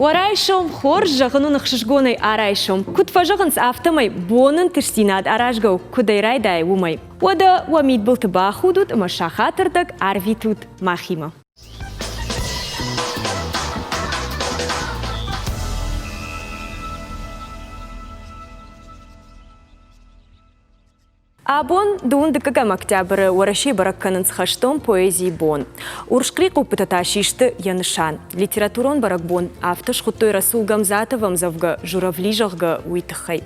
Варайшом хор жағыну нақшышгоной арайшом. Кут фажығынс автомай бонын тірстинад аражгау кудайрайдай умай. Ода уамид был тыба худут, ма шахатырдық арвитут махима. Абон дундыкагам октябрь уараши баракканын схаштом поэзии бон. Уршкрик упытата шишты янышан. Литературон барак бон автош хутой Расул Гамзатовым завга журавлижахга уйтыхай.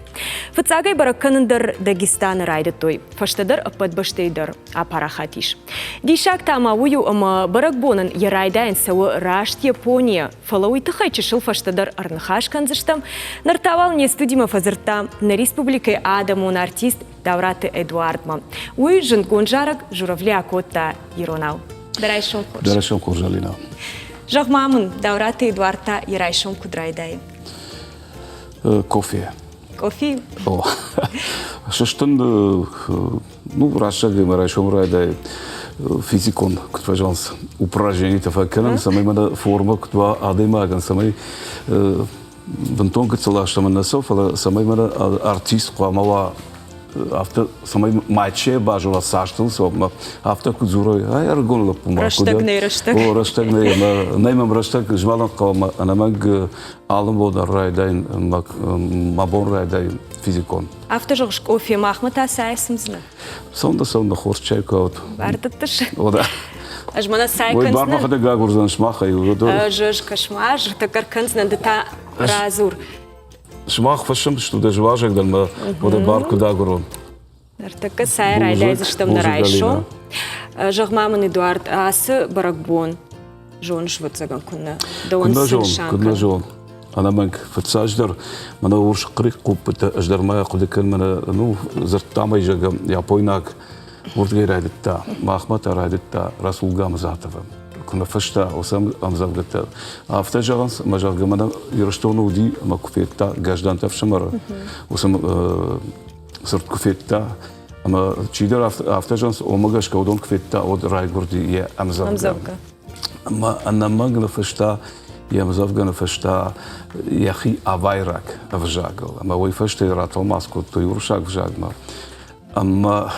Фыцагай баракканындар Дагестан райдытой. Фаштадар ападбаштейдар апарахатиш. Дишак тама ую ама барак бонын ярайдайн савы рашт Япония. Фала уйтыхай чешыл фаштадар арнахаш канзыштам. Нартавал не студима фазырта на республикой Адамун артист Давраты Эдуардма. Уй жынкон жарак журавля котта иронал. Дарайшон корж. Дарайшон коржалина. Жахмамын Давраты Эдуарда ярайшон кудрайдай. Кофе. Кофе? О. Шаштын, ну, рашаги марайшон райдай физикон, кутважанс упражнений тафакеран, самай мада форма кутва адемаган, самай вантон кацалаштаман насоф, ала самай мада артист куамава After самай матче бажула саштыл собма after кузурой ай аргон лапума раштагней раштаг о раштагней наймам раштаг жмалан калма анамаг алым бода райдайн мабон райдайн физикон after жош кофе махмата сайсымзна сонда хорс чайкаут бардыттыш ода ажмана сайканс ой бармаха да гагурзан шмаха юдо жож кашмаж такарканс дата разур Шмах фашым, что даже важек, да мы вот барку дагуру. Нартака сайр айдай заштам на райшо. Жахмамын Эдуард асы баракбон. Жон швыцаган куна. Да он сыншанка. Кудна жон. Она манк фацаждар. Мана урш крик купыта аждармая кудыкын мана ну зартамай жага япойнак. Уртгай райдытта. Махмата райдытта. Расул Гамзатова. Kuna fashta osam amzavgata. After jagans majargamana yirashtono udi makufekta gajdanta fshamara. Osam sort kufekta ama chidar after jagans omagash kaudon kufekta od raygurdi ya amzavga. Ama anamagna fashta ya amzavgana fashta yahi avayrak avjagal. Ama way fashta ratal masko to yurshak vjagma. Ama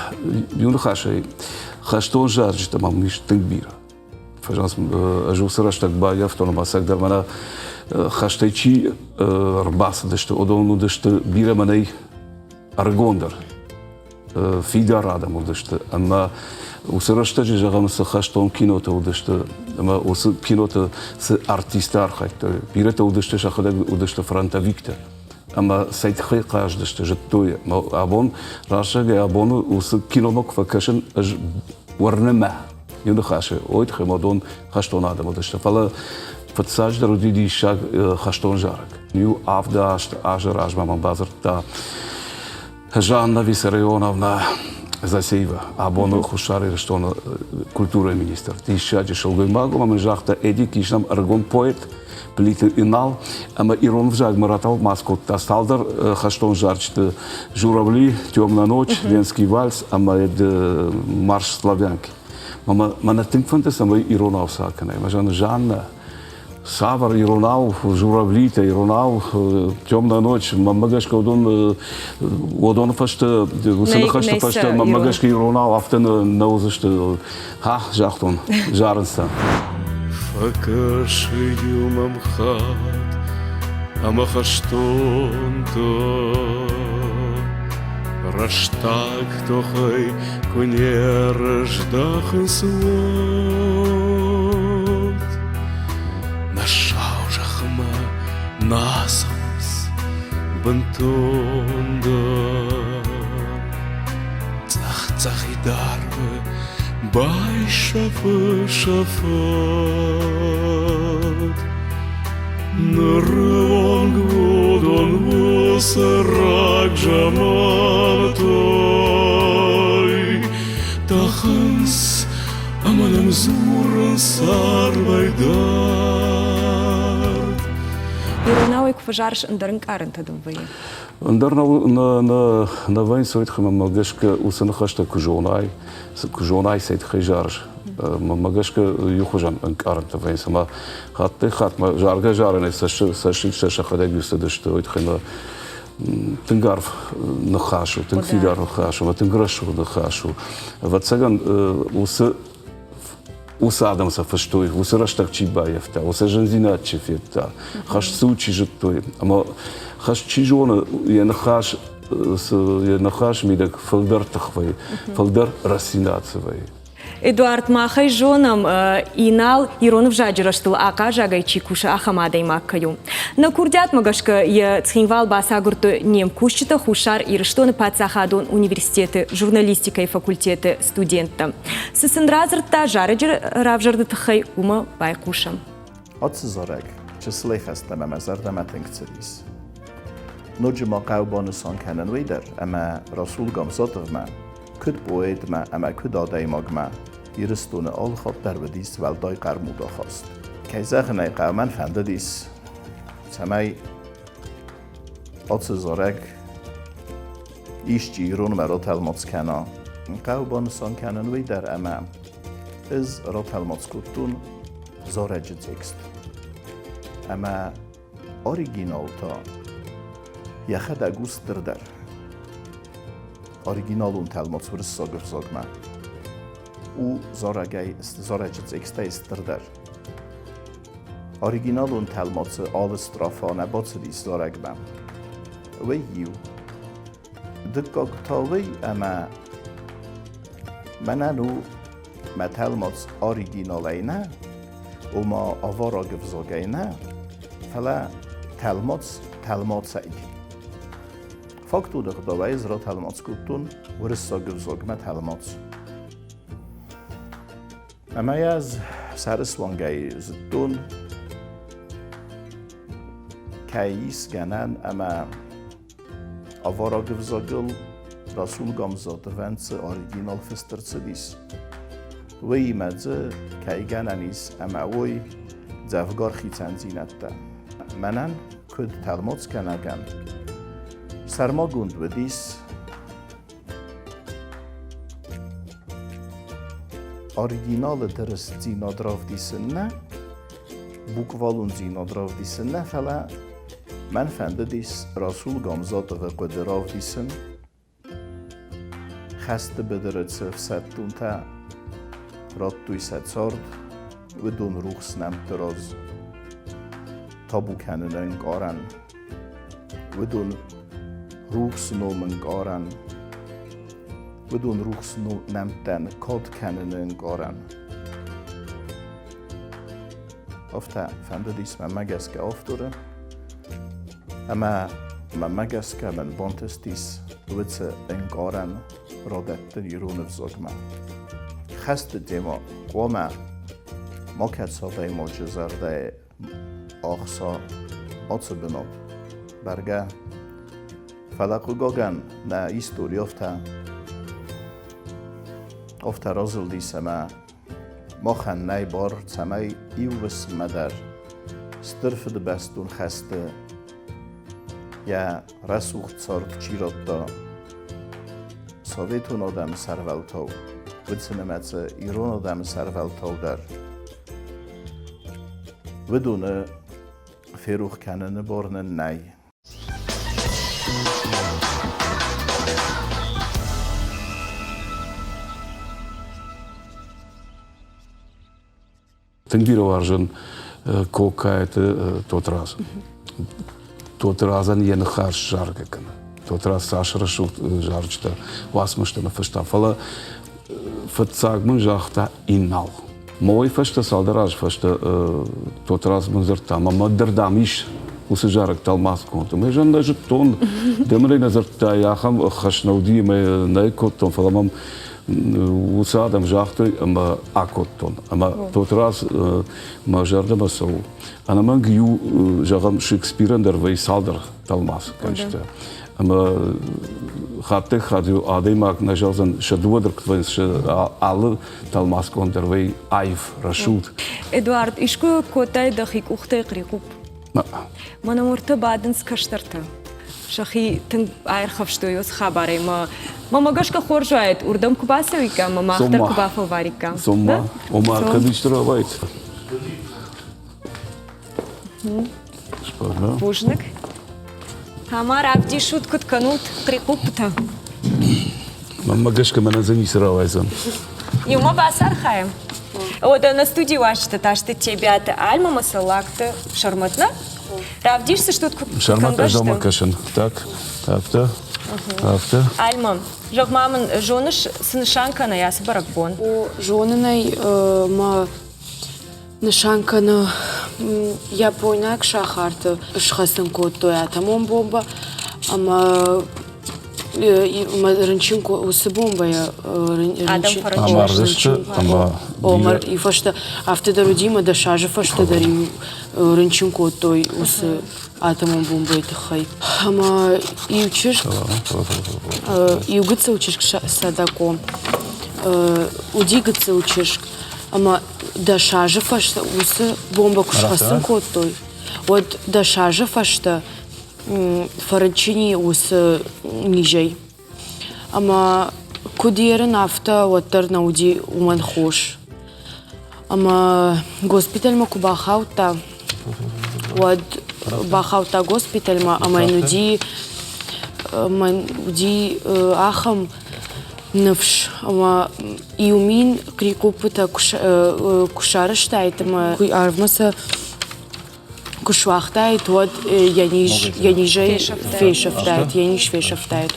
yun khashay khashton jarj tamam mish tingbira. Фажанс ажусараш так бая в том масак да мана хаштайчи рбас дашты одону дашты бира манай аргондар фида рада му дашты ама усараш тажи жагам са хаштон кинота удашты ама ус кинота с артистар хайта бирата удашты шахада удашты фронтовикта ама сайт хай қаж дашты жаттоя абон рашага абону ус киномок факашен аж варнема Юна хаше, ойт хемадон хаштон адам одешта. Фала фатсаж даруди ди шаг хаштон жарак. Нью авдашт ажар ажмаман базарта. Жанна Виссарионовна Засеева, абону хушари рештона культура министр. Ти шаджи шолгой магу, маман жахта эди кишнам аргон поэт, плитер инал, ама ирон вжаг маратал маскот. Тасталдар хаштон жарчты журавли, темная ночь, венский вальс, ама эд марш славянки. Мана тинкфанте самой иронал сакане. Мажан Жанна, Савар иронал, журавлита иронал, темная ночь. Мамагашка одон фашта, усанахашта фашта, мамагашка иронал, автен наузашта, ха жахтон, жаренста. Факаши юмамхат, амахаштон то. Раштак тохай коне рождахын свод Нашау жахма насамс бантонда Цах идарвы бай шафы шафат Нырвон гводон вусарак жаматой Таханс аманам зуран сарвайдар Иронауик фажарш андарынк арынта думвай. Андер на вайн сойт хама магашка усана хашта кужонай сайт хижарш. Магашка юхожан анкарта вайн сама хатте хатма жарга жаране сашил шахада гюстадашта ойт хама тенгарф нахашу, тенфидар нахашу, тенграшу нахашу. Вот цаган усадам са фаштой, усараштак чибаевта, усажензинат чефета, хаш сучи життой, ама хаш чижона я нахаш мидак фалдар тахвай, фалдар расинацевай. Эдуард Махай жоном инал Иронов жаджираштыл ака жагай чикуша ахамадай маккаю. На курдят магашка я цхинвал басагурту нем кушчита хушар и рештоны пацахадон университеты, журналистика и факультеты студента. Сысындразырта жарыджыр равжардытахай ума байкушам. Отсызорек, числей хастам ама зардаматинг цирис. Нуджима қаубонусан канан вейдер, ама расулгам зотовма, كد بوید ما اما کد آدای مگما ایرستون آل خود در بدیس ولدای قرمودا خواست. که زخنه قومن فنده دیس سمی آتس زارک ایش جیرون مرا تلماتس کنا قوبانسان کنن وی در اما از را تلماتس کتون زارج تکست اما اوریجینال تا یخد اگوست در Originalun telmots vrssogr zogma. U zorajec eksteister. Originalun telmots alstrafa nebocedis zoragma. Weiu. Dukoktawi ama mananu metelmots originalaina uma avarag vzogaina fala telmotsai. Faktudak davai zra telmots kutun vrssogr zogma telmots. Ama yaz sariswangay ztun kayis ganan ama avarag vzogl rasul gamzat vents original festercedis. Wei madze kay gananis ama wei zavgar khitsanzinatta. Manan kud telmots kanagan. Sarmagund vedis original deres zinodravdisenne bukvalun zinodravdisenne fala man fendedis rasul gamzat ve qudravdisen khaste bederet settunta rattu setsord vedun ruxsnem teraz tabu kanenen qaran vedun ruxnomen qaran vedun ruxno nemten kod kanenen qaran ofta fendedis man magaska oftore ama man magaska men bontestis vitse en qaran rodette ironov zogma khaste demo qoma mokat sodai mojazarde oxsa otsebenot barga فلقو گاگن نه ایستوری افتا رازل دی سما ما خن نای بار سمای ایو بس مدر سترف ده بستون خسته یا رسوخت سارد چیرات دا ساویتون آدم سرولتاو بدسنمت ایران آدم سرولتاو در بدون فیروخ کنن بارن نای Тенгбиро варжен какая-то тот разан я нахаш жарга кана. Тот раз Саша решил жарчта васмышта на фашта. Фала фатсагман жахта иннал. Мой фашта салдараж фашта тот раз мазерта. Мама дердамиш усажарак талмаску. Мы же даже тон демрей назерта яхам хашнауди мы найкотон фаламам усадам жахтой ама акоттон. Ама тот раз мажарда басау. Ана манг ю жагам Шекспирен дер вей салдар талмас конечно. Ама хатте хадю адаймак нажалзан шадуадр квенс алы талмас кондер вей айф рашуд. Эдуард, ишку котай дахик ухтай крикуп. Мана мурта бадын скаштарта. شخي تن عير خفشتويوس خبري ما ماقاش كخورجوات وردم كباسويكا ما اختر ثم- كبافو فاريكا ثم وما كديش ترى بايت شبابنا بوجنك همار عبدي شوت كنت كنوت قريقوبتا ما قاش كمان زني سرا وايزن يوما باسار خايم вот на студии ваша та что тебя это альма масалакта шарматна равдишься что тут شرمت أجمع كشن так альма жок мамын жоныш сынышанка на ясы баракбон У жоненой ма нишанканы Японяк шахарты шхасын котто я тамон бомба ама рынчинку усы бомба я Адам Фарачев. Амардышты, ама Омар и фашта автода родима да шаже фашта дари рынчинку той усы атомом бомба это хай ама и учишь и угыца учишь садако удигыца учишь ама да шаже фашта усы бомба кушхасын коттой вот да шаже фашта фарачини усы нижей ама кудерен авто вот науди уман хош ама госпиталь ма кубахаута вот бахаута госпиталь ма ама инуди ахам Нывш, ама иумин крикупыта кушарыштайт, ама арвмаса кушвахтайт, вот янижей фешафтайт, яниш фешафтайт,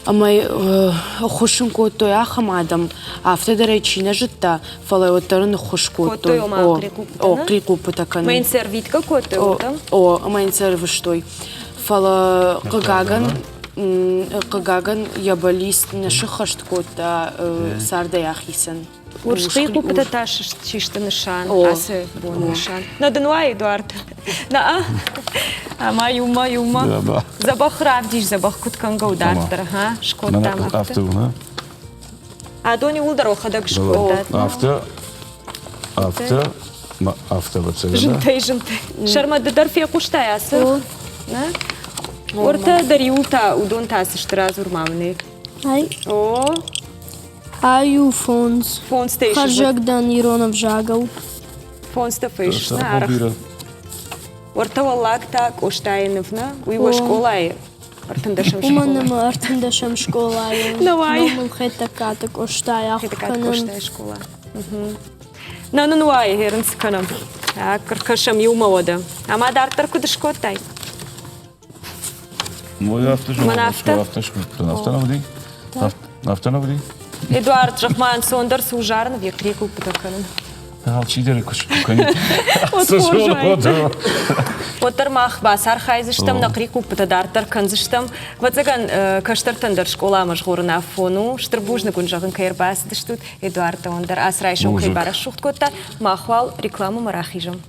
ама хушинко той ахам адам, автода речина житта, фалай оттарын хушко той. Коттой ама крикупыта, О, крикупыта каны. мейн сервитка коттой утам Ама инсервиштой. Фала Кагаган ябалист нашихашт кота сарда яхисан. Уршқи купыта таш чишты нышан, О. асы бон нышан. На Дануа, Эдуард. На ама юма. Забах равдиш, забах кутканга удартар, ха? Шкоттам авту, Адони улдаро хадак шкоттат. авто бацага. Жынтай. Шарма дадарфия куштай асы. Орта дариулта удон тасы штразур мамны. Ай, О, аю фонс. фон стейшн. Харжагдан Иронов жагал. Фон стафиш. Орта валлакта коштайновна. Уйва О. школай. Артандашам школа. Уманам артындашам школа. Давай. Номал хетаката коштай Хитакат ахканын. коштай школа. Нануай хернс канам. Каркашам юмавода. Ама дартар куда шкоттай. Мой авто же. Мана авто? Авто навди? Эдуард Жахман Сондерс ужарен, вие крикал потаканен. Алчидери кушкани. Отхожай. Потърмах басар хайзыштам на крику потадартар канзыштам. Ватсаган каштартандыр школа мажгоры на фону. Штырбужны кунжагын кайрбас дыштут. Эдуард Ондер асрайшым кайбара шухткотта. Махвал рекламу марахижам.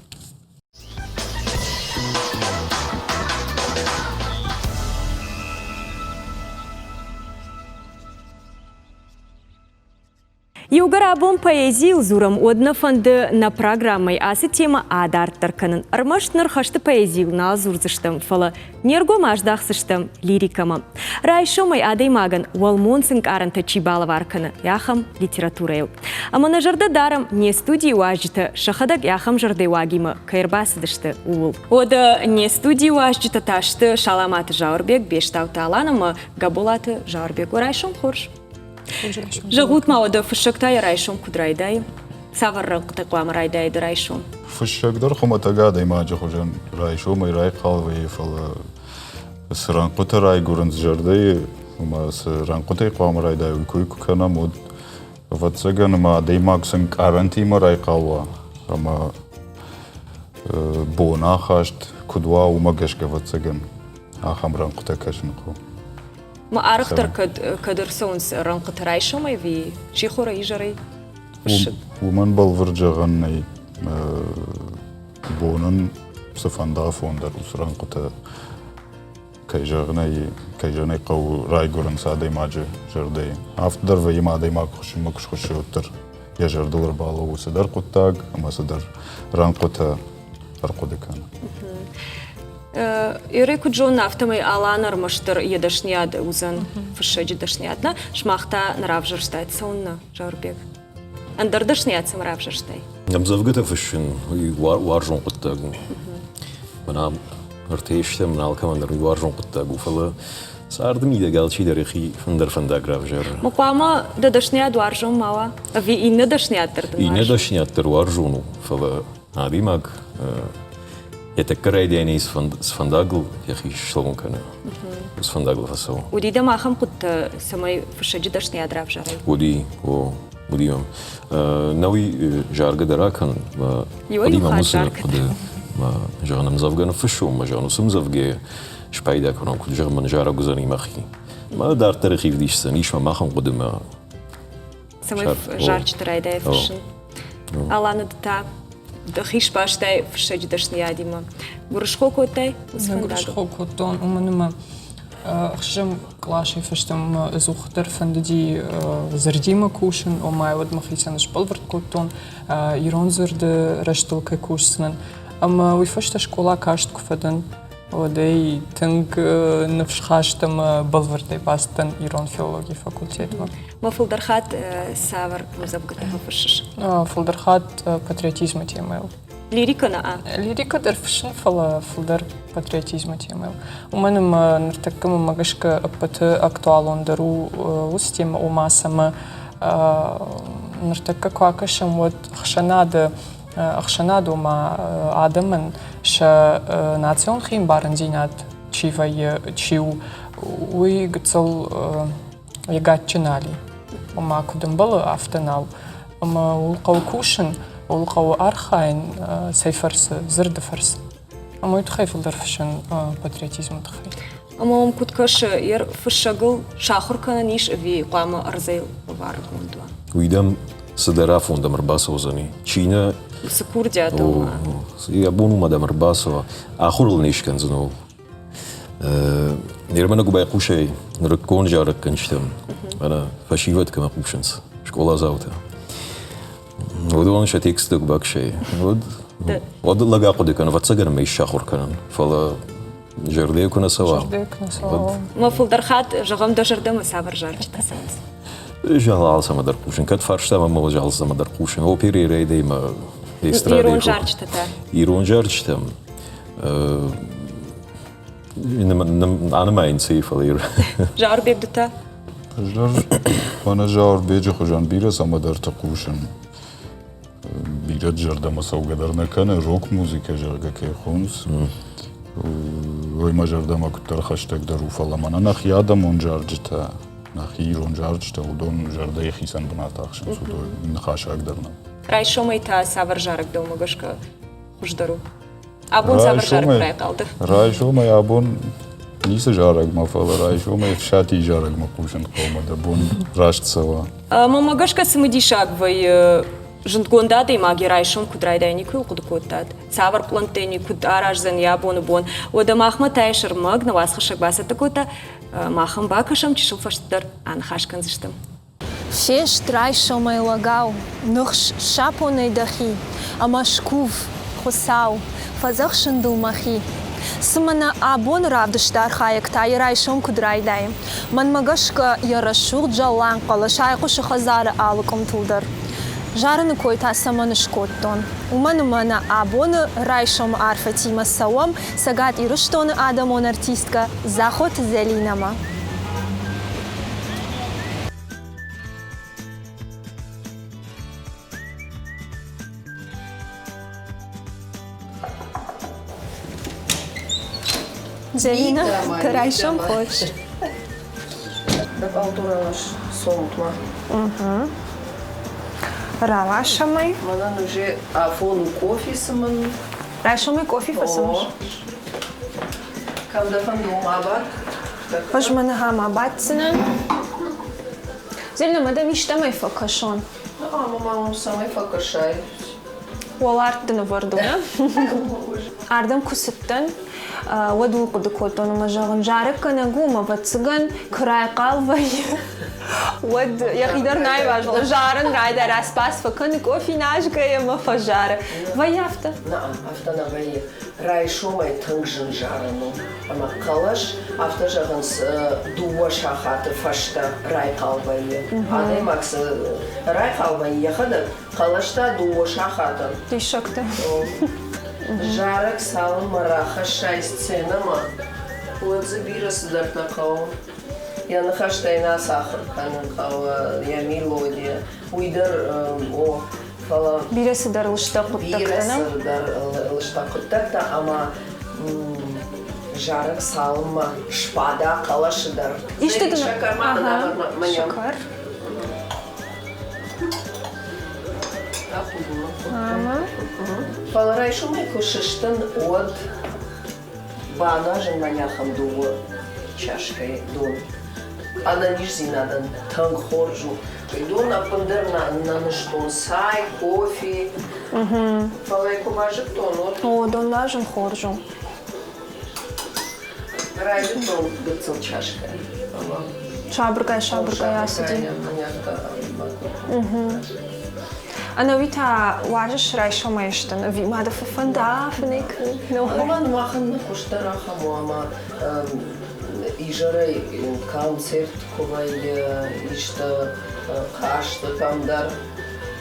Югарабон поэзии узурам одна фонды на программой асы тема адартарканын. Армаштнар хашты поэзию на азурзыштым, фала нергомаждахсыштым лирикама. Райшомай адаймаган уалмонсынг аранта чибалаварканы, яхам литературею. Амана жарды дарам не студии уажжыты, шахадак яхам жарды уагима, кайрбасыдышты уул. Ода не студии уажжыты ташты шаламаты жаурбек, бештауты аланама, габулаты жаурбек. Райшом хорш. Жагут маода фышактай райшом кудрайдай. Саваррак тaqwam райдай райшом. فالشقدر خما تقاعد ما جخوجن راي شو ما راي قالوي فل سران قطة راي قرنز جردي وما سران قطة قوام راي داي ويكوي كنا مود فتسجن ما ديماغ سن كارنتي ما راي قالوا أما بونا خاشت كدوا وما جش كفتسجن آخام ران قطة كشنقو ما أرختر كدرسونس رانقت رайшом في شيخورا يجري. ومن بالفرجغن بونن سفندا فوندر وسران قطة كيجاني قو راي قرن سادي ماجي جردي أفدر في ما دي ما خش ما كش خش وتر يا جردور بالو وسدر قطاق أما سدر ران قطة أرقد كان Ирыку Джон автомой аланар маштыр едашняд узан фшеджи дашнядна шмахта нравжерштайт сонна жарбек. Андер дашнядсам нравжерштай. Намзавгата фшин варжон قطاغو. Мана артештем налкамандер варжон قطاغو фала сардым иде галчи дерехи фандер гравжер. Мукама да дашняд варжон мала. Ви и не дашнядтер. И не дашнядтер варжону фала адимаг это крайдени с фандагл яхи шлон кана. С фандагл фасо. Уди да махам кут самой фшеджи дашняд нравжерай. Будем. Новый жарга даракан. Юй жарга. جانم زوجان فشوم ما جانو سم زوجي شپایده کنم که جرم من جارا گذاری مخی ما در تاریخی دیش سنیش ما مخم قدم سمای جارچ ترایده فشن алана та دخیش باشته فشج داشت نیادیم گرش خو کوتای گرش خو کوتون ومنما خشم клаши фештем зухтер фендеди зердима кушен о май вот махисен шпалверт котон иронзерде рештолке кушсен ама ви фешта школа кашт куфеден одей тинг нфшхаштем балверте бастен ирон филология факультетва ма филдерхат савар музабгата фешш филдерхат патриотизма темел лирика на лирика дерфшн филдер патриотизма темел у мене нертакам магашка пат актуалон дару устим у масама нертакка квакашем вот хшанада أخشنادو مع آدمن شا ناسيون خيم بارنزينات شيفا شيو ويقتل يقاتشنالي وما كدن بلا أفتنال وما ولقو كوشن ولقو أرخاين سيفرس زرد فرس وما يتخيف الدرفشن باترياتيزم تخيف أما كنت كش ير في الشغل شاخر كان نيش في قامة أرزيل وبارك موندوا ويدم صدرا فوندم رباسوزني تشينا سكورديا دوما يا بونو مدام رباسو آخر النيش كان زنو نيرمنا قباي قوشي نركون جارك كنشتم أنا فشيفت كما قوشنس شكولا زاوتا ودون شتيكست قباك شيء ود لقى قدك أنا فتسجر ميش شاخر كان فلا جردي كنا سوا ما فلدرخات جغم دجرده مسافر جارج تسنس جهل سما در قوشن كد فرشته ما مو جهل سما در قوشن هو بيري ريدي ما إيرون جارج تتا إيرون جارج تم أنا ما إنسي فلير جار بيبدتا أنا جار بيجي خجان بيرة سما در تقوشن بيرة جرده مساو قدر نكان روك موسيقى جرده كي خونس وي ما جرده ما كنت رخشتك درو فلا مانا نخ يادم اون جارجتا نخ إيرون جارجتا ودون جرده يخيسان بنات أخشن سودو نخاش أقدرنا راي شو ميتا سافر جارك دوما قشكا خجدرو أبون سافر جارك راي قالده راي شو ما أبون نيس جارك ما فلا راي شو ما شاتي جارك ما قوشن قوما دبون راشت سوا ماما قشكا سمدي شاك وي جندقوندا دي ماغي رايشون كود راي دايني كو قد كودتاد سافر بلانتيني كود аражзен ябон бон ода махма тайшер маг на вас хашак басата кота махам бакашам чишыл фаштар ан хашкан зыштым Шеш трайшо май лагау, нухш шапонай дахи, амашкув, хосау, фазахшин дулмахи. Сымана абон равдыштар хаяк тай райшом кудрайдай. Ман магашка ярашуг джалан қала шайқу шахазары алыком тулдар. Жарыны койта саманы шкоттон. Умана абоны райшом арфатима сауам, сагат ирыштоны адамон артистка захот зелинама. Zelina, karayşam hoş. Bak alturaş soğutma. Ravaşamay. Bana нужен афону кофе саман. Rayşamay kofi fasılmış. Kam da fandım abat. Hoş bana hama batsının. Zelina, madem iştemay fakaşon. Ama mamam samay fakırşay. Wal artdını vardı ya. Ardam kusittin. Wadul kudu koton majağın jarık kana guma vatsıgan kıray qalvay. Вот я хидер найважал. Жарын райда распас факан кофе нажгая мафажара. Ваяфта. Наам, автонавай райшомай тыңжын жарыну. Ама қалаш автожағынс дуа шахаты фашта рай қалбайы. Адай макс рай қалбайы яхады қалашта дуа шахаты. Ты шокта. Жарық салым мараха шай сценама. Лыдзы бирасы дартнақау. Я нахаштай на сахар, канақау, я мелодия. Уйдар о фала. Бирасы дар лышта құттақтана. Бирасы дар лышта құттақта, ама жарық салыма шпада қалашы дар. Иште дұна? Шакар мағына маням. Шакар. Фала райшумай кушыштын от бағажын маняхам дуы чашкой дун. Ада нижзинадан танг хоржу. Дун апындыр на ныштун сай, кофе. Фала кубажык тон от. О, донажын хоржу. Райды тон гыцыл чашкой. Шабыргай асыди. Ana vita warjes reisoma ishtan. Vi mada fanda fnik. No. Оман махан куштараха мама ижарай концерт ковай ишта хашта там дар.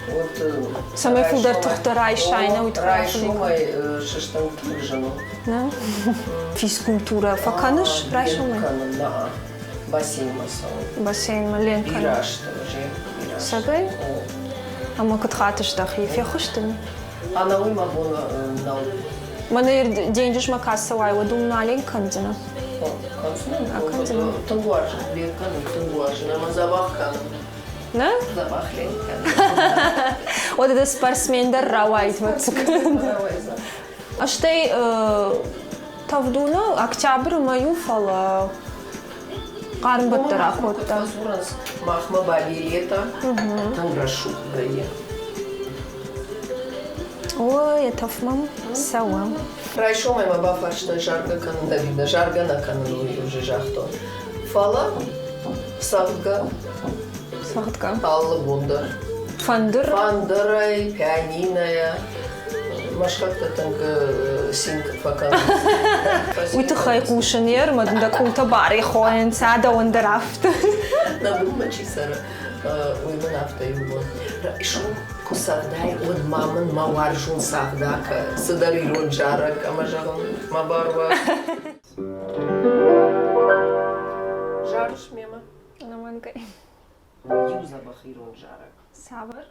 Вот Саме фулдар тухтарай шайна райшомай шиштан тужану. Да? Физкультура факаныш райшомай. Да. Бассейн масал. Бассейн маленький. Бираж тоже. Сабай? Ама кытхатыш дахи фехуштын. Она уйма была на. Мана деньжиш макаса лай водум налин кандина. Тунгуар, биркан, тунгуар, нама забахкан. Да? Забахленкан. Вот это спортсмендер равайт вот. А штей тавдуна октябрь маю фала. Qarın bıttır axotda. Mahma balireta, tangraşu dayı. Ой, это мам сауа. Райшо моя баба что жарга канада видно, жарга на канаду уже жахто. Фала, садга, алла бунда. Фандыр. Фандырай, пианиная. Машкатта танка синк факан. Уйты хай кушанер, мадында култа бари хоен, сада ондерафт. На бума чисара. Уйман афта юбо. Райшо кусагдай от маман маваржун сагдака. Садарирон жарак, амажагон мабарва. Жаруш мема. Наманкай. Юза бахирон жарак. Сабыр.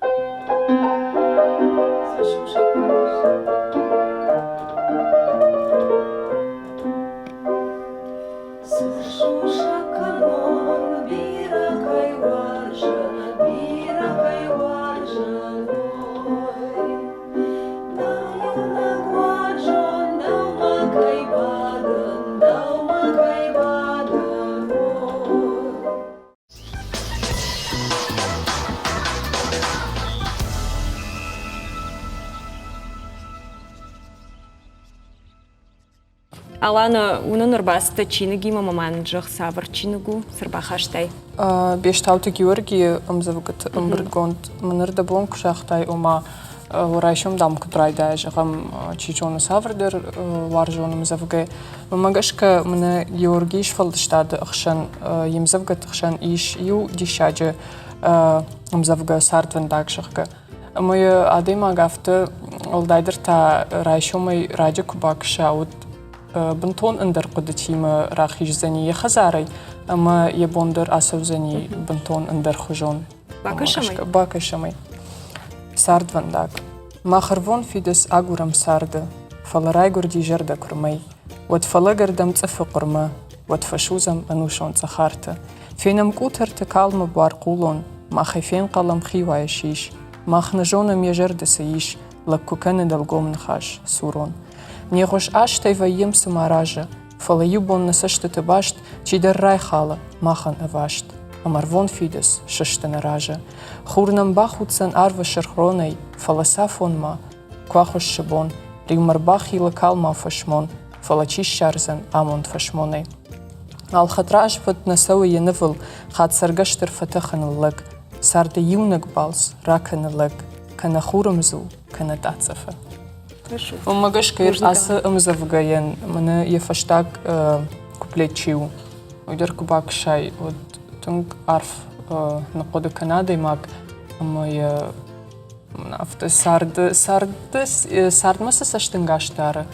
Алана, унын ұрбасты чиныги мамаман жық савыр чиныгу сырбахаштай. Бештауты Георгий ымзавгыт ымбыргонд мынырда болон кушақтай ома урайшым дам кутрайдай жығым чичоны савырдыр варжоны мзавгы. Мамагашка мына Георгий шфалдыштады ұқшын емзавгыт ұқшын иш ю дишаджы ымзавгы сардвындаг жығгы. Мой адыма гафты олдайдыр та райшомай раджы кубакша ауд бунтон ындыр кудычимы рахижзани ехазарай, ама ебондыр асавзани бунтон ындыр хужон. Бакышамай? Бакышамай. Сардвандак. Махарвон фидес агурам сарды. Фаларай гурди жерда курмай. Вот фалагардам цифы курма. Вот фашузам анушон цахарта. Фенам кутер текалма баркулон. Махайфен калам хивая шиш. Махнажонам ежерда саиш. Лаккуканы долгом нахаш. Сурон. Не хош аштай ваем самаража, фалаюбон насаштыты башт, чидар рай хала, махан авашт. Амарвон фидес, шаштана ража. Хурнам бахуцан арва шархронай, фаласа фонма, квахош шибон, ригмарбах ила калма фашмон, фалачиш шарзан амон фашмонай. الخطراش بد نسوي ينفل خاد سرقشتر فتخن لك صار ديونك بالس راكن لك كان خورمزو كان تعصفه وما قش كير أس أمزفجين من يفشتاق كوبليتشيو ويدرك باك شيء وتنق عارف نقود كندا ماك أما ي نفط سارد مسا سشتنجاش داره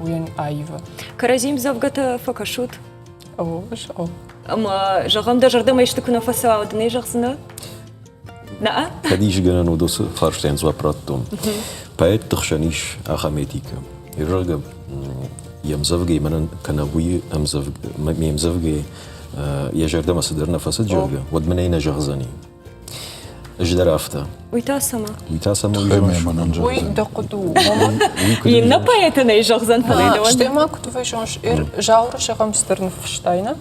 وين أيوة كرازيم زوجته فكشوت أو إيش أو أما جغم ده جرده ما يشتكونه فسوا ودني جغسنا لا هديش جنا ندوس فارشتين زوا براتون بايت تخشانيش أخاميتيكا يرجع يمزفجي من كنابوي يمزفجي يجرده ما صدرنا فسد جرجا ودمنينا جغزاني اجدر أفتا ويتاسما خيمة وي دقدو ينبايتنا يجغزن فليدون شتي ما كنت فيشونش جاور شغم سترن فشتاينا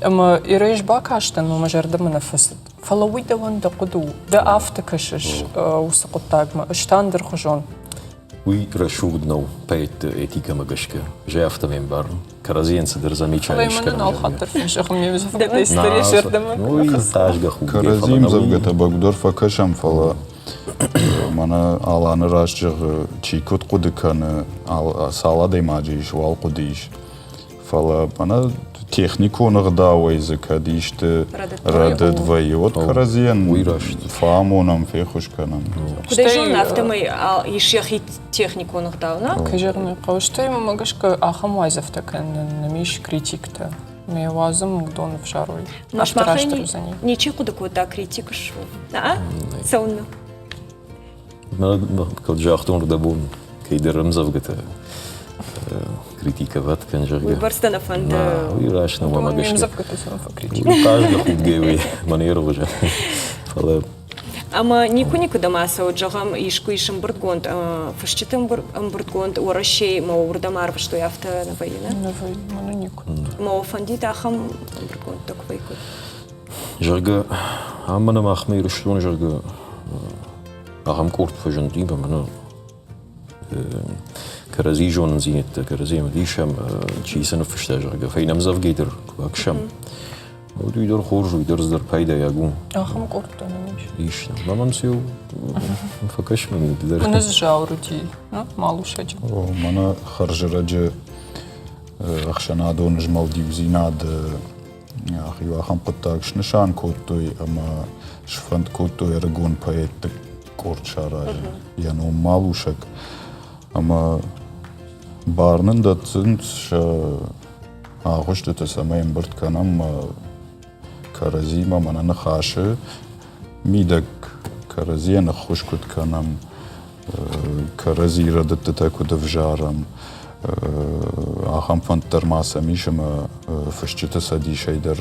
اما يريش باكاشتن وما جرده من فسد فلوي دوان دقدو دا أفتا كشش وسقطاق ما اشتاندر خجون وي رشود نو بايت إتيكا مجشكا جاي أفتا من بار كرازين صدر زمي والله شايش من نال خاطر فيش أخم يوسف قد يستري شردم وي تاج جخو كرازيم زوجته بقدر فكشم فلا مانا аланы рашчык чикут кудыканы саладай маджиш вал кудиш фала мана техниконых давайзы кадишты рады двоет каразен фамоном фехушканам куда же он автомой ишехит технику нагдауна كجرني قوشتي ما مقشك آخم وايزف تكن نميش كريتيكتا مي وازم دون في شاروي مش مخيني نيجي قدكو تا كريتيك شو لا سونا ما كل جاختون دبون كيدر رمزفقته كريتيكا فات كان جرجا ويبرستنا فند ويراشنا وما قشنا مزفقته سنة فكريتيك وقاش جخود جيوي منير وجه فلا أما نيكو دماسة وجهم يشكو يشم بردقوند فشتم بردقوند ورشي ما وردا معرف شو يافتا نفينا نفي ما نيكو ما فندي تاخم بردقوند تكويكو جرجا عمنا ما خمير شلون جرجا أهم كورت فجندي بمنا كرزي جون زينت كرزي مديشم شيء سنفش تجرجا فين مزاف جيدر كأكشم ويدور خورج ويدور زدر بايدا ياقوم آخم قرط أنا مش ليش ما منسيو فكش من من الجاورتي مالو شجع مانا خرج رجع أخشنا دون جمال ديوزيناد يا أخي وأخم قطاكش نشان كوتوي أما شفند كوتوي رجون بايت كورت شارع يعني مالو شك أما بارنن دتسنت أخشت تسمين برد كنام كرزيما من أنا خاشه ميدك كرزي أنا خوش كنت كنام كرزي ردت تاكد فجارم آخام فانتر ما سميشم فشتت سدي شيدر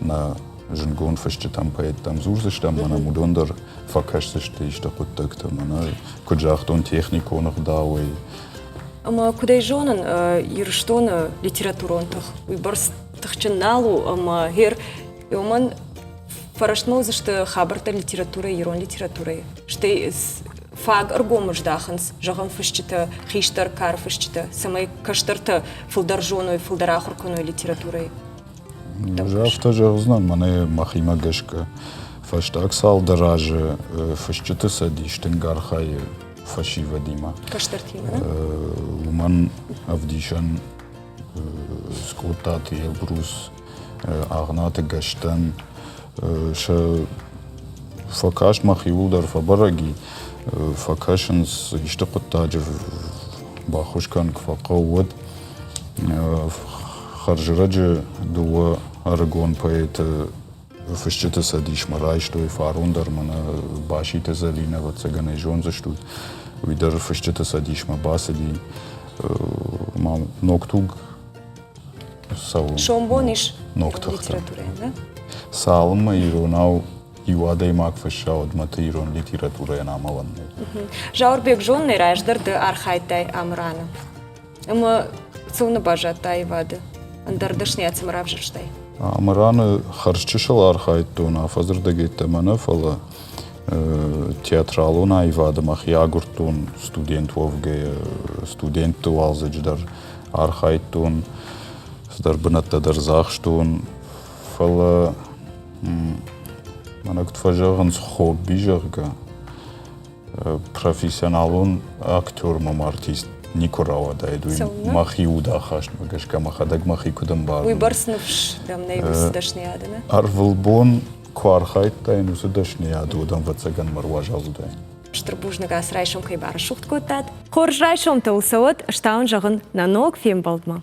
نا جنگون فشتتم بايتم زورزشتم منا مدوندر فكشتشتي اشتقت تكتم منا كجاختون تكنيكو نخداوي أما كده جونن يرشتون ليتراتورون تخ ويبرس تخشنالو أما هير يومن فرشتمو زشت خبرت ليتراتورة يرون ليتراتورة شتي فاق أرجومش داخنس جاهم فشتة خيشتر كار فشتة سماي كشترت فلدر جونو فلدر آخر كونو ليتراتورة جافتا جاوزنان منا مخيمة جشك فشتاك سال دراج فشتة سديشتن غارخاي فشي وديما كشترتينا ومن أفديشان سكوتاتي البروس أغنات جشتن ش فكاش مخيول در فبرجي فكاشنس يشتقت تاجر باخوش كان فقوود خرج رج دو أرجون بايت فشتة سديش مرايش دوي فارون در من باشي تزلينا وتسجن جونز شتود ويدر فشتة سديش ما باسدي ما نوكتوج سو شومبونيش نوكتوج ليتراتورة سالم يروناو يوادي ماك فشاود متيرون ليتراتورة ناملان جاور بيك جون نراش در ده أرخايتاي أمرانا أما سونا باجاتاي واده أندر دشنيات مرافجرشتاي أمران خرجشل أرخايتونا فزر دقيت منا فلا تياترالونا يواده مخ ياغورتون ستودنت وفجي ستودنت والزج در أرخايتون در بنت در زاخشتون فلا من اكت فجاغن خوب بيجاغا профессионалун актер мам артист никорава дайду махи уда хашн гашка махадаг махи кудам бар Уйбарсновш там наивысдашный адына. арвылбон квархайт тайну судашни адудам вацаган марважалудай Штырбужнага срайшом кайбары шухт коттад. Хоржрайшом тылсават штаун жағын нанок фем балдма.